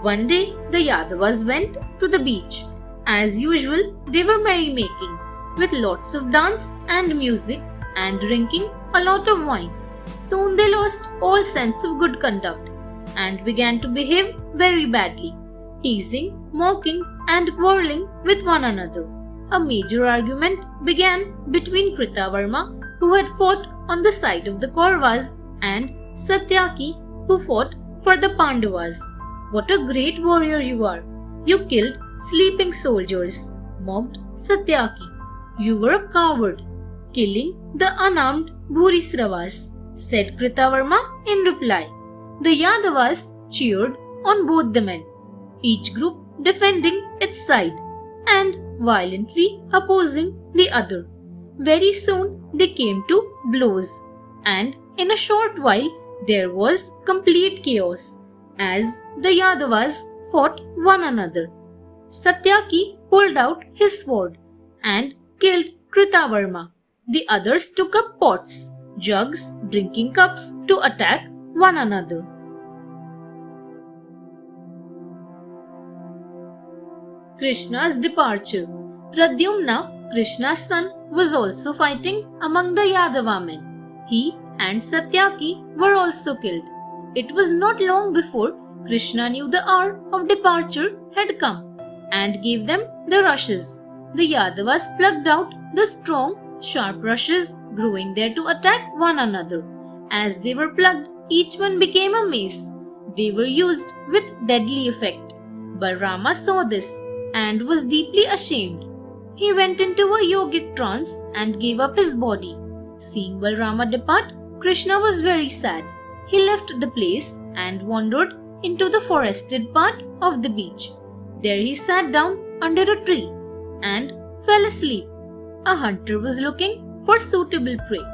One day, the Yadavas went to the beach. As usual, they were merrymaking, with lots of dance and music and drinking a lot of wine. Soon they lost all sense of good conduct and began to behave very badly, teasing, mocking, and quarreling with one another. A major argument began between Kritavarma, who had fought on the side of the Kauravas, and Satyaki, who fought for the Pandavas. "What a great warrior you are! You killed sleeping soldiers," mocked Satyaki. "You were a coward, killing the unarmed Bhurisravas," said Kritavarma in reply. The Yadavas cheered on both the men, each group defending its side and violently opposing the other. Very soon they came to blows, and in a short while there was complete chaos as the Yadavas fought one another. Satyaki pulled out his sword and killed Kritavarma. The others took up pots, jugs, drinking cups to attack one another. Krishna's departure. Pradyumna, Krishna's son, was also fighting among the Yadava men. He and Satyaki were also killed. It was not long before Krishna knew the hour of departure had come and gave them the rushes. The Yadavas plucked out the strong, sharp rushes growing there to attack one another. As they were plucked, each one became a mace. They were used with deadly effect. Balrama saw this and was deeply ashamed. He went into a yogic trance and gave up his body. Seeing Balrama depart, Krishna was very sad. He left the place and wandered into the forested part of the beach. There he sat down under a tree and fell asleep. A hunter was looking for suitable prey.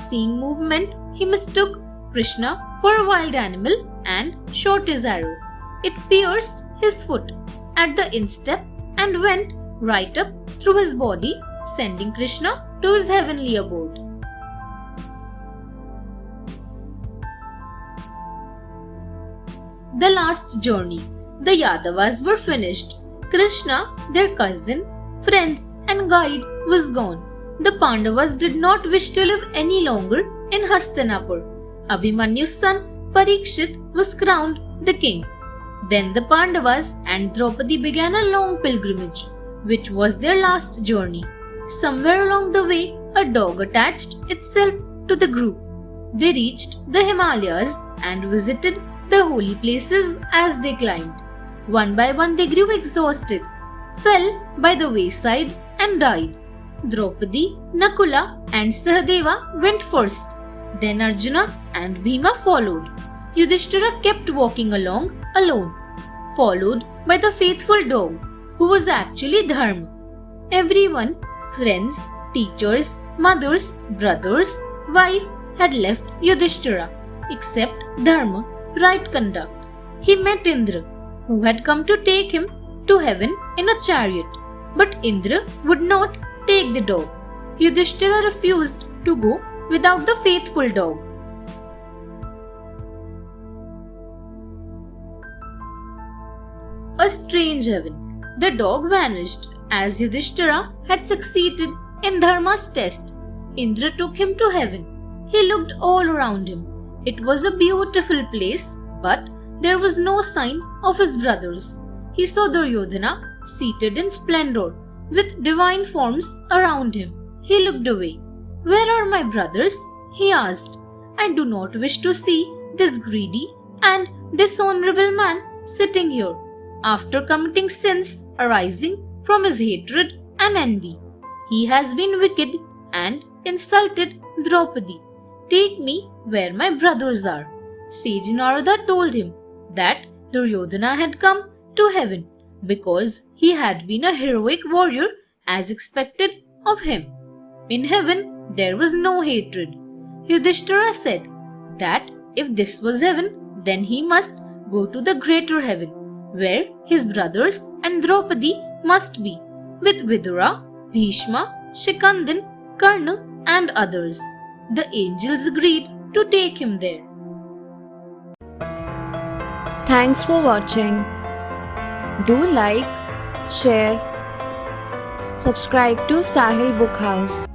Seeing movement, he mistook Krishna for a wild animal and shot his arrow. It pierced his foot at the instep and went right up through his body, sending Krishna to his heavenly abode. The last journey. The Yadavas were finished. Krishna, their cousin, friend, and guide, was gone. The Pandavas did not wish to live any longer in Hastinapur. Abhimanyu's son Parikshit was crowned the king. Then the Pandavas and Draupadi began a long pilgrimage, which was their last journey. Somewhere along the way, a dog attached itself to the group. They reached the Himalayas and visited the holy places as they climbed. One by one they grew exhausted, fell by the wayside and died. Draupadi, Nakula and Sahadeva went first. Then Arjuna and Bhima followed. Yudhishthira kept walking along alone, followed by the faithful dog, who was actually Dharma. Everyone, friends, teachers, mothers, brothers, wife, had left Yudhishthira, except Dharma, right conduct. He met Indra, who had come to take him to heaven in a chariot. But Indra would not take the dog. Yudhishthira refused to go without the faithful dog. A strange heaven. The dog vanished as Yudhishthira had succeeded in Dharma's test. Indra took him to heaven. He looked all around him. It was a beautiful place, but there was no sign of his brothers. He saw Duryodhana seated in splendor, with divine forms around him. He looked away. "Where are my brothers?" he asked. "I do not wish to see this greedy and dishonorable man sitting here, after committing sins arising from his hatred and envy. He has been wicked and insulted Draupadi. Take me where my brothers are." Sage Narada told him that Duryodhana had come to heaven because he had been a heroic warrior as expected of him. In heaven there was no hatred. Yudhishthira said that if this was heaven, then he must go to the greater heaven, where his brothers and Draupadi must be, with Vidura, Bhishma, Shikandan, Karna and others. The angels agreed to take him there. Thanks for watching. Do like, share, subscribe to Sahil Book House.